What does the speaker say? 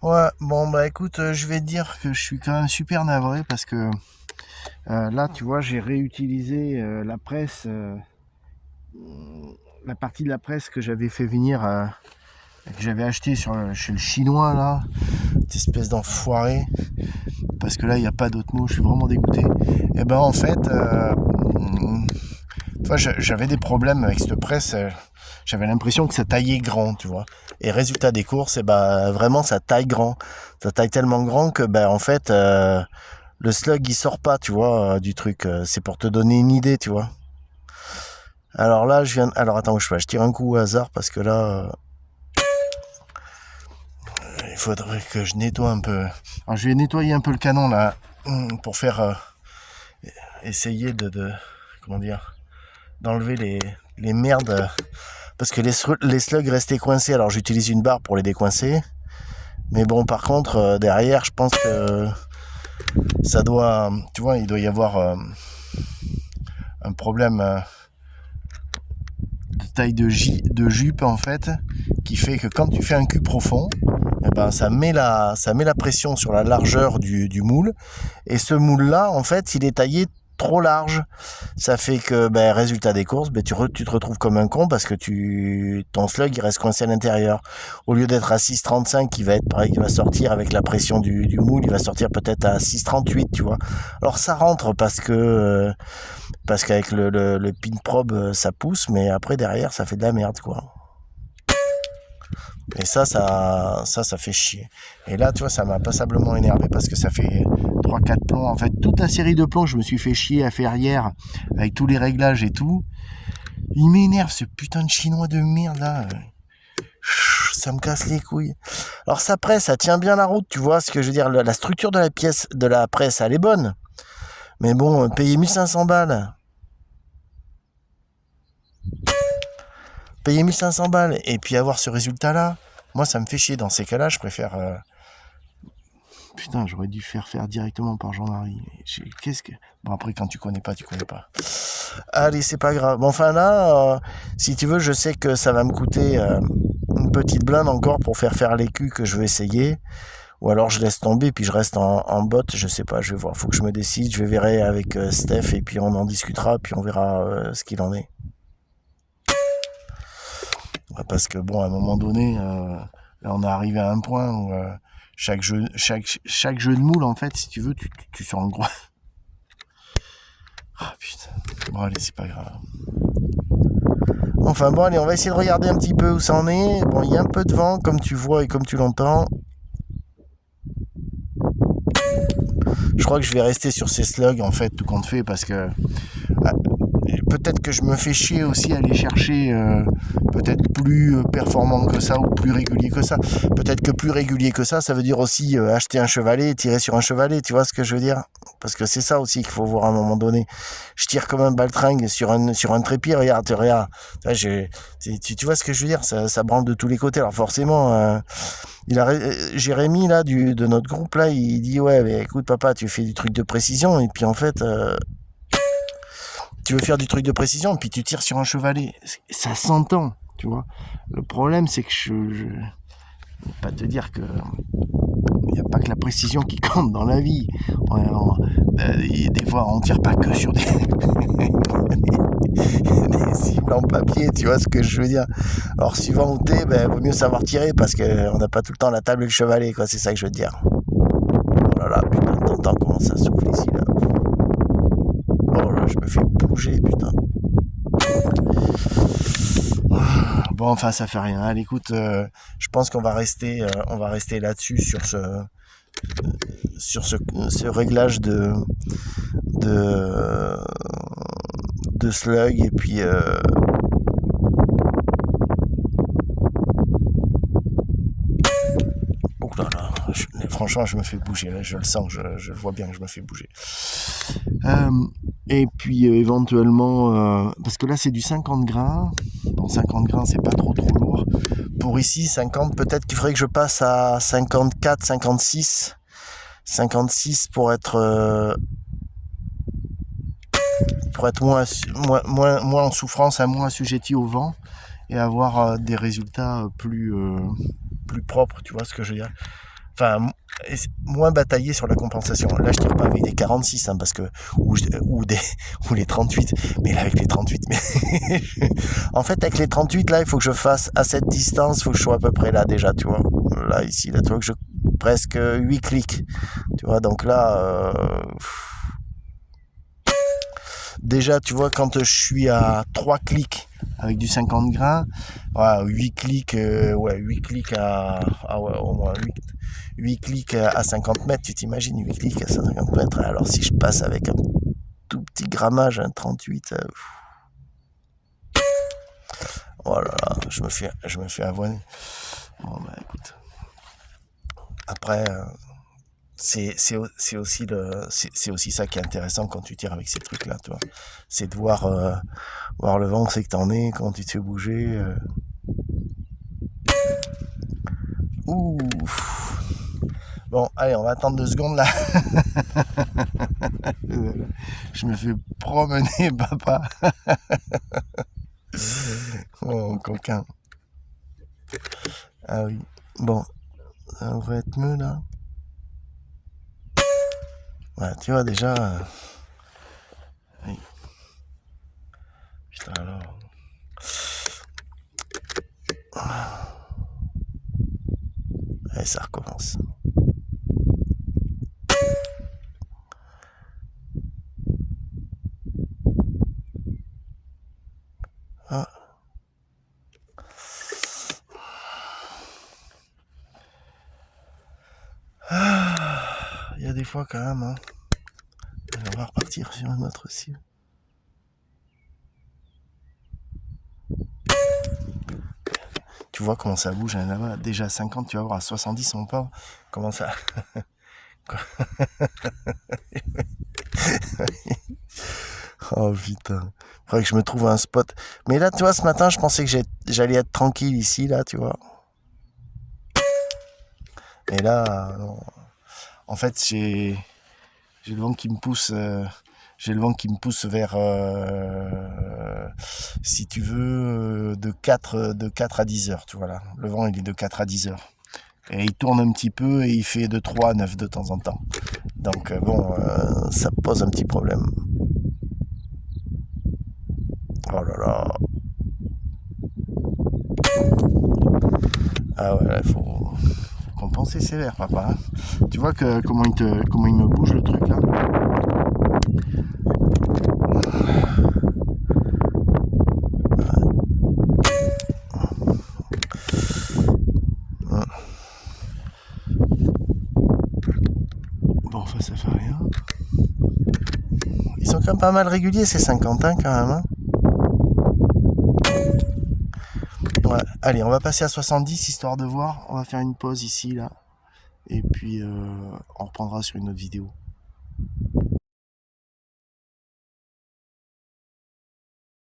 Ouais, bon bah écoute, je vais te dire que je suis quand même super navré parce que là, tu vois, j'ai réutilisé la presse, la partie de la presse que j'avais fait venir, que j'avais acheté chez le chinois là, cette espèce d'enfoiré, parce que là, il n'y a pas d'autre mot, je suis vraiment dégoûté. Et ben en fait, tu vois, j'avais des problèmes avec cette presse, j'avais l'impression que ça taillait grand, tu vois. Et résultat des courses, et ben vraiment ça taille grand. Ça taille tellement grand que ben en fait le slug il sort pas, tu vois, du truc. C'est pour te donner une idée, tu vois. Alors là, alors attends, je tire un coup au hasard parce que là, il faudrait que je nettoie un peu. Alors je vais nettoyer un peu le canon là pour faire essayer comment dire, d'enlever les merdes parce que les slugs restaient coincés. Alors j'utilise une barre pour les décoincer. Mais bon, par contre, derrière, je pense que ça doit, tu vois, il doit y avoir un problème de taille de jupe en fait, qui fait que quand tu fais un cul profond, eh ben, ça met la pression sur la largeur du moule, et ce moule là en fait il est taillé trop large. Ça fait que ben, résultat des courses, ben, tu te retrouves comme un con parce que ton slug il reste coincé à l'intérieur. Au lieu d'être à 6,35 qui va sortir avec la pression du moule, il va sortir peut-être à 6,38, tu vois. Alors ça rentre parce qu'avec le pin probe ça pousse, mais après derrière ça fait de la merde, quoi. Et ça fait chier. Et là, tu vois, ça m'a passablement énervé parce que ça fait 3-4 plombs. En fait, toute la série de plombs, je me suis fait chier à faire hier avec tous les réglages et tout. Il m'énerve ce putain de chinois de merde là. Ça me casse les couilles. Alors ça presse, ça tient bien la route, tu vois ce que je veux dire. La structure de la pièce, de la presse, elle est bonne. Mais bon, payer 1500 balles. Payer 1500 balles et puis avoir ce résultat là, moi ça me fait chier. Dans ces cas-là, je préfère putain, j'aurais dû faire directement par Jean-Marie. Qu'est-ce que... Bon, après, quand tu connais pas, tu connais pas. Allez, c'est pas grave. Bon, enfin là, si tu veux, je sais que ça va me coûter une petite blinde encore pour faire les culs que je vais essayer. Ou alors je laisse tomber, puis je reste en botte, je sais pas, je vais voir. Faut que je me décide, je vais verrai avec Steph, et puis on en discutera, puis on verra ce qu'il en est. Parce que bon, à un moment donné, là, on est arrivé à un point où chaque jeu de moule, en fait, si tu veux, tu sens le gros. Ah putain. Bon, allez, c'est pas grave. Enfin bon, allez, on va essayer de regarder un petit peu où ça en est. Bon, il y a un peu de vent, comme tu vois et comme tu l'entends. Je crois que je vais rester sur ces slugs, en fait, tout compte fait, parce que peut-être que je me fais chier aussi à aller chercher peut-être plus performant que ça ou plus régulier que ça. Peut-être que plus régulier que ça veut dire aussi acheter un chevalet, tirer sur un chevalet, tu vois ce que je veux dire? Parce que c'est ça aussi qu'il faut voir à un moment donné. Je tire comme un baltringue sur un trépied, regarde. Tu vois ce que je veux dire? Ça branle de tous les côtés. Alors forcément, Jérémy là de notre groupe là, il dit ouais, mais écoute papa, tu fais du truc de précision et puis en fait tu veux faire du truc de précision et puis tu tires sur un chevalet. Ça s'entend, tu vois. Le problème, c'est que je vais pas te dire que il n'y a pas que la précision qui compte dans la vie. Des fois, on tire pas que sur des cibles en papier, tu vois ce que je veux dire. Alors, suivant où t'es, vaut mieux savoir tirer parce qu'on n'a pas tout le temps la table et le chevalet, quoi. C'est ça que je veux te dire. Oh là là, putain, t'entends comment ça souffle ici, là. Oh là, je me fais bouger, putain. Bon, enfin, ça fait rien. Allez, écoute, je pense qu'on va rester là-dessus sur ce réglage de slug et puis oh là là, franchement, je me fais bouger. Là, je le sens, je vois bien que je me fais bouger. Et puis éventuellement, parce que là c'est du 50 grains. Bon, 50 grains, c'est pas trop lourd. Pour ici, 50, peut-être qu'il faudrait que je passe à 54, 56. 56 pour être moins en souffrance, moins assujetti au vent et avoir des résultats plus propres, tu vois ce que je veux dire. Enfin, moins batailler sur la compensation. Là, je tire pas avec des 46, hein, parce que ou les 38. Mais là, avec les 38, mais en fait, avec les 38, là, il faut que je fasse à cette distance, il faut que je sois à peu près là déjà, tu vois. Là, ici, là, tu vois que je presque 8 clics, tu vois. Donc là, déjà, tu vois, quand je suis à 3 clics avec du 50 grains, ouais, 8 clics, 8 clics ouais, au moins 8 clics à 50 mètres, tu t'imagines, 8 clics à 50 mètres. Alors si je passe avec un tout petit grammage, un 38, oh là là, je me fais avoiner. Bon, bah écoute. Après, c'est aussi ça qui est intéressant quand tu tires avec ces trucs là, tu vois, c'est de voir le vent, c'est que t'en es, quand tu te fais bouger, ouh. Bon, allez, on va attendre 2 secondes là. Je me fais promener, papa. Oh, coquin. Ah oui. Bon, ça devrait être mieux là. Ouais, tu vois déjà. Oui. Putain alors. Allez, ça recommence. Ah. Il y a des fois quand même, hein. On va repartir sur un autre cible. Tu vois comment ça bouge, hein, là-bas. Déjà à 50, tu vas voir, à 70, on part. Comment ça. Oh putain. Faudrait que je me trouve un spot. Mais là, tu vois, ce matin, je pensais que j'allais être tranquille ici, là, tu vois. Et là, non. En fait, j'ai le vent qui me pousse. J'ai le vent qui me pousse vers, si tu veux, de 4 à 10 heures, tu vois là. Le vent, il est de 4 à 10 heures. Et il tourne un petit peu et il fait de 3 à 9 de temps en temps. Donc bon, ça pose un petit problème. Oh là là. Ah ouais, il faut compenser sévère, papa. Tu vois comment il me bouge le truc là. Bon, enfin, ça fait rien. Ils sont quand même pas mal réguliers ces 50, hein, quand même. Hein. Ouais. Allez, on va passer à 70 histoire de voir. On va faire une pause ici là. Et puis on reprendra sur une autre vidéo.